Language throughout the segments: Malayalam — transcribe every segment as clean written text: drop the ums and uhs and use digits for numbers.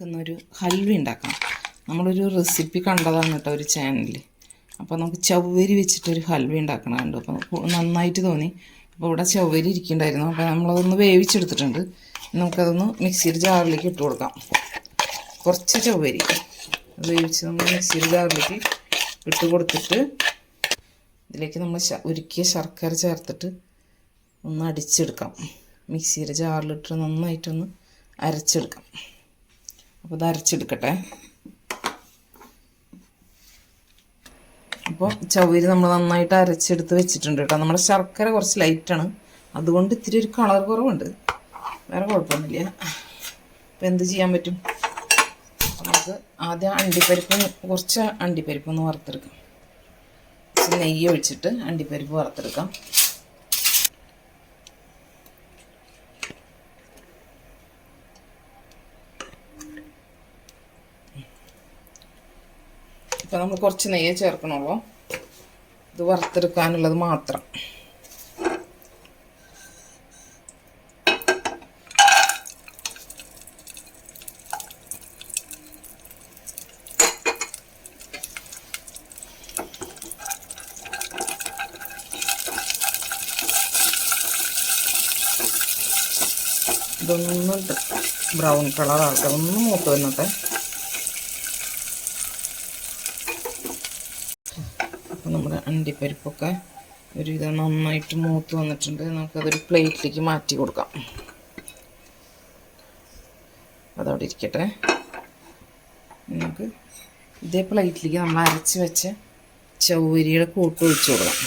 ഒരു ഹൽവ ഉണ്ടാക്കാം. നമ്മളൊരു റെസിപ്പി കണ്ടതാണ് കേട്ടോ ഒരു ചാനലിൽ. അപ്പോൾ നമുക്ക് ചവ്വരി വെച്ചിട്ടൊരു ഹൽവ ഉണ്ടാക്കണം കണ്ടു. അപ്പോൾ നന്നായിട്ട് തോന്നി. അപ്പോൾ ഇവിടെ ചവ്വരി ഇരിക്കുന്നുണ്ടായിരുന്നു. അപ്പോൾ നമ്മളതൊന്ന് വേവിച്ചെടുത്തിട്ടുണ്ട്. നമുക്കതൊന്ന് മിക്സിയുടെ ജാറിലേക്ക് ഇട്ട് കൊടുക്കാം. കുറച്ച് ചവ്വരി അത് വേവിച്ച് നമ്മൾ മിക്സിയുടെ ജാറിലേക്ക് ഇട്ട് കൊടുത്തിട്ട് ഇതിലേക്ക് നമ്മൾ ഉരുക്കിയ ശർക്കര ചേർത്തിട്ട് ഒന്ന് അടിച്ചെടുക്കാം. മിക്സിയുടെ ജാറിലിട്ട് നന്നായിട്ടൊന്ന് അരച്ചെടുക്കാം. അപ്പോൾ ഇത് അരച്ചെടുക്കട്ടെ. അപ്പോൾ ചവ്വരി നമ്മൾ നന്നായിട്ട് അരച്ചെടുത്ത് വെച്ചിട്ടുണ്ട് കേട്ടോ. നമ്മുടെ ശർക്കര കുറച്ച് ലൈറ്റാണ്, അതുകൊണ്ട് ഇത്തിരി ഒരു കളർ കുറവുണ്ട്. വേറെ കുഴപ്പമൊന്നുമില്ല. അപ്പോൾ എന്ത് ചെയ്യാൻ പറ്റും? നമുക്ക് ആദ്യം കുറച്ച് അണ്ടിപ്പരിപ്പ് ഒന്ന് വറുത്തെടുക്കാം. കുറച്ച് നെയ്യ് ഒഴിച്ചിട്ട് അണ്ടിപ്പരിപ്പ് വറുത്തെടുക്കാം. ഇപ്പോൾ നമ്മൾ കുറച്ച് നെയ്യ് ചേർക്കണുള്ളൂ, ഇത് വറുത്തെടുക്കാനുള്ളത് മാത്രം. ഇതൊന്നും ബ്രൗൺ കളർ ആകട്ടെ, ഒന്ന് മൂത്ത് വന്നട്ടെ. അപ്പോൾ നമ്മുടെ അണ്ടിപ്പരിപ്പൊക്കെ ഇത് നന്നായിട്ട് മൂത്ത് വന്നിട്ടുണ്ട്. നമുക്കതൊരു പ്ലേറ്റിലേക്ക് മാറ്റി കൊടുക്കാം. അതവിടെ ഇരിക്കട്ടെ. നമുക്ക് ഇതേ പ്ലേറ്റിലേക്ക് നമ്മൾ അരച്ച് വെച്ച ചവ്വരിയുടെ കൂട്ട് ഒഴിച്ചു കൊടുക്കാം.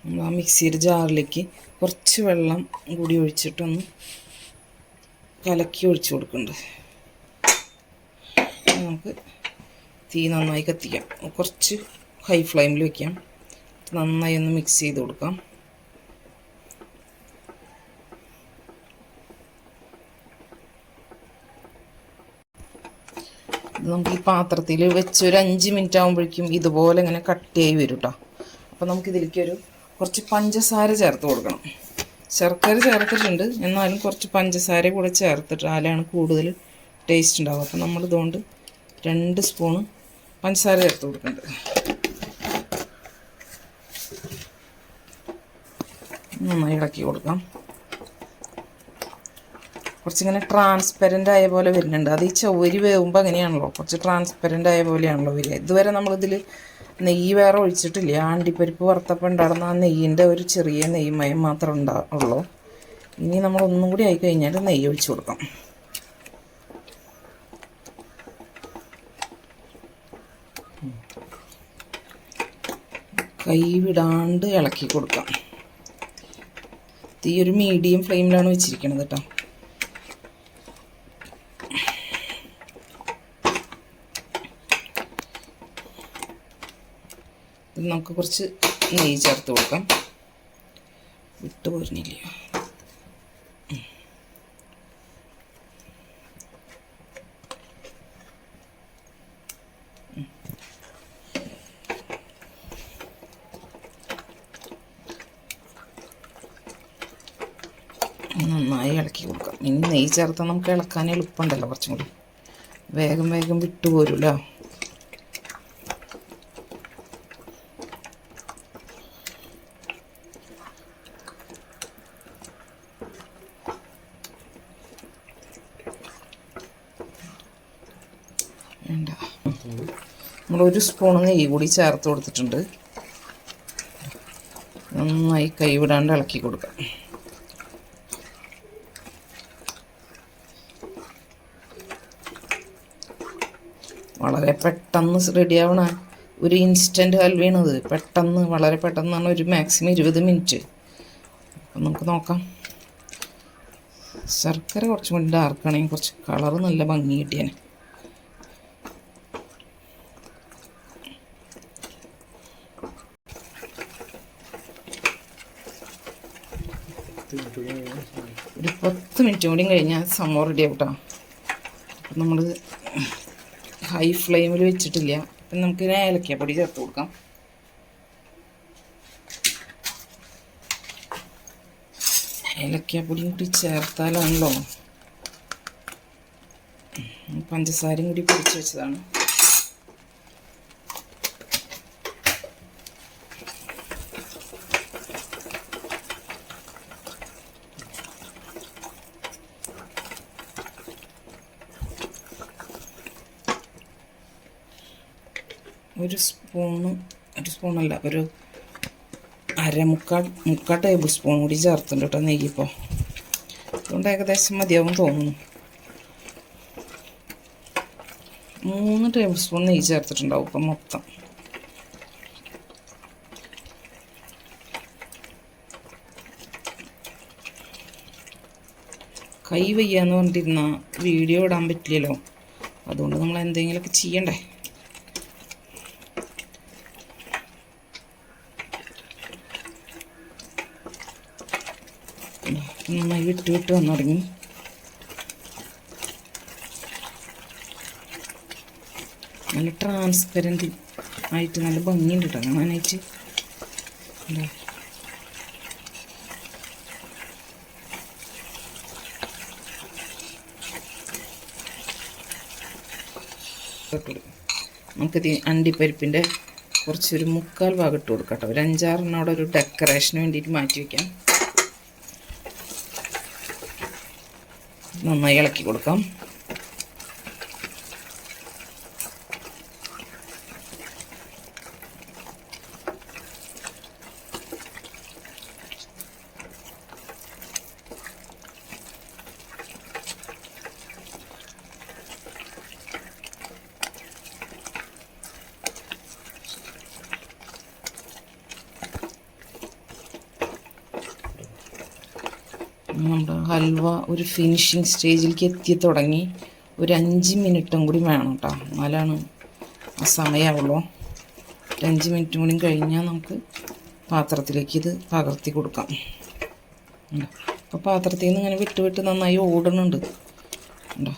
നമ്മൾ ആ മിക്സിയുടെ ജാറിലേക്ക് കുറച്ച് വെള്ളം കൂടി ഒഴിച്ചിട്ടൊന്ന് കലക്കി ഒഴിച്ചു കൊടുക്കുന്നുണ്ട്. നമുക്ക് തീ നന്നായി കത്തിക്കാം. കുറച്ച് ഹൈ ഫ്ലെയിമിൽ വയ്ക്കാം. നന്നായി ഒന്ന് മിക്സ് ചെയ്ത് കൊടുക്കാം. നമുക്ക് ഈ പാത്രത്തിൽ വെച്ചൊരു 5 മിനിറ്റ് ആകുമ്പോഴേക്കും ഇതുപോലെ ഇങ്ങനെ കട്ടിയായി വരും കേട്ടോ. അപ്പോൾ നമുക്കിതിലേക്ക് കുറച്ച് പഞ്ചസാര ചേർത്ത് കൊടുക്കണം. ശർക്കര ചേർത്തിട്ടുണ്ട്, എന്നാലും കുറച്ച് പഞ്ചസാര കൂടെ ചേർത്തിട്ടാലാണ് കൂടുതൽ ടേസ്റ്റ് ഉണ്ടാവുക. അപ്പോൾ നമ്മളിതുകൊണ്ട് 2 സ്പൂണ് പഞ്ചസാര ചേർത്ത് കൊടുക്കുന്നുണ്ട്. നന്നായി ഇളക്കി കൊടുക്കാം. കുറച്ചിങ്ങനെ ട്രാൻസ്പെറൻ്റ് ആയ പോലെ വരുന്നുണ്ട്. അത് ഈ ചവ്വരി വേവുമ്പോൾ അങ്ങനെയാണല്ലോ, കുറച്ച് ട്രാൻസ്പെറൻ്റ് ആയ പോലെയാണല്ലോ വരിക. ഇതുവരെ നമ്മളിതിൽ നെയ്യ് വേറെ ഒഴിച്ചിട്ടില്ല. അണ്ടിപ്പരിപ്പ് വറുത്തപ്പോൾ ഉണ്ടാകുന്ന ആ നെയ്യിൻ്റെ ഒരു ചെറിയ നെയ്മയം മാത്രം ഉണ്ടാവുള്ളൂ. ഇനി നമ്മൾ ഒന്നും കൂടി ആയി കഴിഞ്ഞാൽ നെയ്യ് ഒഴിച്ച് കൊടുക്കാം. കൈ വിടാണ്ട് ഇളക്കി കൊടുക്കാം. തീ ഒരു മീഡിയം ഫ്ലെയിമിലാണ് വെച്ചിരിക്കുന്നത് കേട്ടോ. നമുക്ക് കുറച്ച് നെയ്യ് ചേർത്ത് കൊടുക്കാം. വിട്ട് പോരുന്നില്ല. നന്നായി ഇളക്കി കൊടുക്കാം. ഇനി നെയ്യ് ചേർത്താൽ നമുക്ക് ഇളക്കാൻ എളുപ്പമുണ്ടല്ലോ, കുറച്ചും കൂടി വേഗം വേഗം വിട്ടുപോരുമല്ലോ. വേണ്ട, നമ്മളൊരു സ്പൂൺ നെയ്യ് കൂടി ചേർത്ത് കൊടുത്തിട്ടുണ്ട്. നന്നായി കൈവിടാണ്ട് ഇളക്കി കൊടുക്കാം. വളരെ പെട്ടെന്ന് റെഡിയാവണ ഒരു ഇൻസ്റ്റൻറ്റ് ഹൽവയാണത്. പെട്ടെന്ന്, വളരെ പെട്ടെന്നാണ്, ഒരു മാക്സിമം 20 മിനിറ്റ്. അപ്പം നമുക്ക് നോക്കാം. ശർക്കര കുറച്ചും കൂടി ഡാർക്കാണെങ്കിൽ കുറച്ച് കളർ നല്ല ഭംഗി കിട്ടിയാൽ. ഒരു 10 മിനിറ്റ് കൂടി കഴിഞ്ഞാൽ സംഭവം റെഡി ആവും കേട്ടോ. അപ്പം നമ്മൾ ഹൈ ഫ്ലെയിമിൽ വെച്ചിട്ടില്ല, അപ്പം നമുക്ക് ഏലക്കാപ്പൊടി ചേർത്ത് കൊടുക്കാം. ഏലക്കാപ്പൊടിയും കൂടി ചേർത്താലാണല്ലോ, പഞ്ചസാരയും കൂടി പൊടിച്ച് വെച്ചതാണ്. ഒരു സ്പൂണല്ല, ഒരു മുക്കാൽ ടേബിൾ സ്പൂൺ കൂടി ചേർത്തുണ്ട് കേട്ടോ നെയ്യിപ്പോൾ. അതുകൊണ്ട് ഏകദേശം മതിയാവും തോന്നുന്നു. 3 ടേബിൾ സ്പൂൺ നെയ്യ് ചേർത്തിട്ടുണ്ടാവും ഇപ്പം മൊത്തം. കൈ വയ്യാന്ന് പറഞ്ഞിരുന്നാൽ വീഡിയോ ഇടാൻ പറ്റില്ലല്ലോ, അതുകൊണ്ട് നമ്മൾ എന്തെങ്കിലുമൊക്കെ ചെയ്യണ്ടേ. നന്നായി വിട്ട് വന്നു തുടങ്ങി. നല്ല ട്രാൻസ്പെറൻറ്റ് ആയിട്ട് നല്ല ഭംഗിയുണ്ട് കേട്ടോ കാണാനായിട്ട്. നമുക്കിത് അണ്ടിപ്പരിപ്പിൻ്റെ കുറച്ചൊരു 3/4 ഭാഗം ഇട്ട് കൊടുക്കാം കേട്ടോ. ഒരു 5-6 അവിടെ ഒരു ഡെക്കറേഷന് വേണ്ടിയിട്ട് മാറ്റി വയ്ക്കാം. നന്നായി ഇളക്കി കൊടുക്കാം. നമ്മുടെ ഹൽവ ഒരു ഫിനിഷിങ് സ്റ്റേജിലേക്ക് എത്തി തുടങ്ങി. ഒരു 5 മിനിറ്റും കൂടി വേണം കേട്ടോ, എന്നാലാണ് ആ സമയമാവുള്ളൂ. 5 മിനിറ്റും കൂടി കഴിഞ്ഞാൽ നമുക്ക് പാത്രത്തിലേക്ക് ഇത് പകർത്തി കൊടുക്കാം. അപ്പോൾ പാത്രത്തിൽ നിന്ന് ഇങ്ങനെ വിട്ട് നന്നായി ഓടുന്നുണ്ട് ഉണ്ടോ.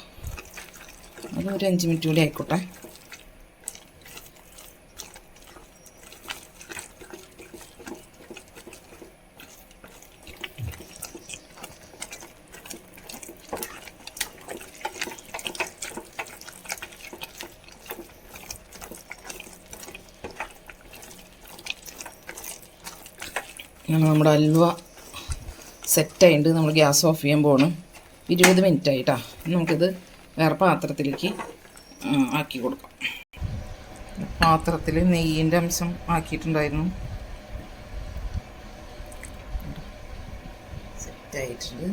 അത് ഒരു 5 മിനിറ്റ് കൂടി ആയിക്കോട്ടെ. നമ്മുടെ ഹൽവ സെറ്റായിട്ട് നമ്മൾ ഗ്യാസ് ഓഫ് ചെയ്യാൻ പോകണം. 20 മിനിറ്റ് ആയിട്ടാ. നമുക്കിത് വേറെ പാത്രത്തിലേക്ക് ആക്കി കൊടുക്കാം. പാത്രത്തിൽ നെയ്യിൻ്റെ അംശം ആക്കിയിട്ടുണ്ടായിരുന്നു. സെറ്റായിട്ടുണ്ട്.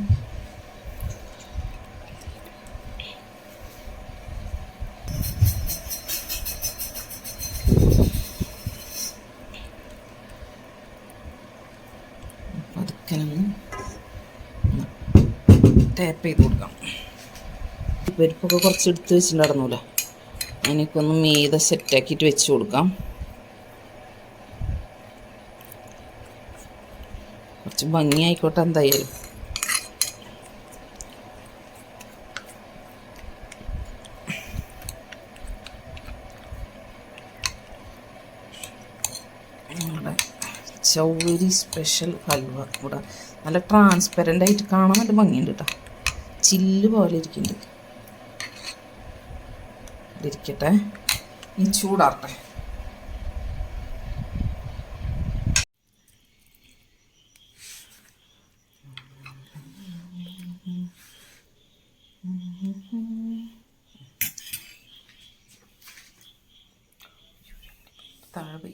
ടാപ്പ് ചെയ്ത് കൊടുക്കാം. പരിപ്പൊക്കെ കുറച്ച് എടുത്ത് വെച്ചിട്ടുണ്ടായിരുന്നില്ല, അതിനൊക്കെ ഒന്ന് മീതെ സെറ്റാക്കിയിട്ട് വെച്ച് കൊടുക്കാം. കുറച്ച് ഭംഗിയായിക്കോട്ടെ എന്തായാലും. നമ്മുടെ ചൗവരി സ്പെഷ്യൽ ഹൽവ കൂടെ നല്ല ട്രാൻസ്പെറൻ്റ് ആയിട്ട് കാണാൻ നല്ല ഭംഗിയുണ്ട് കേട്ടോ. ചില്ല് പോലെ ഇരിക്കുന്നുണ്ട്. ഇരിക്കട്ടെ, ഇനി ചൂടാറട്ടെ. താഴെ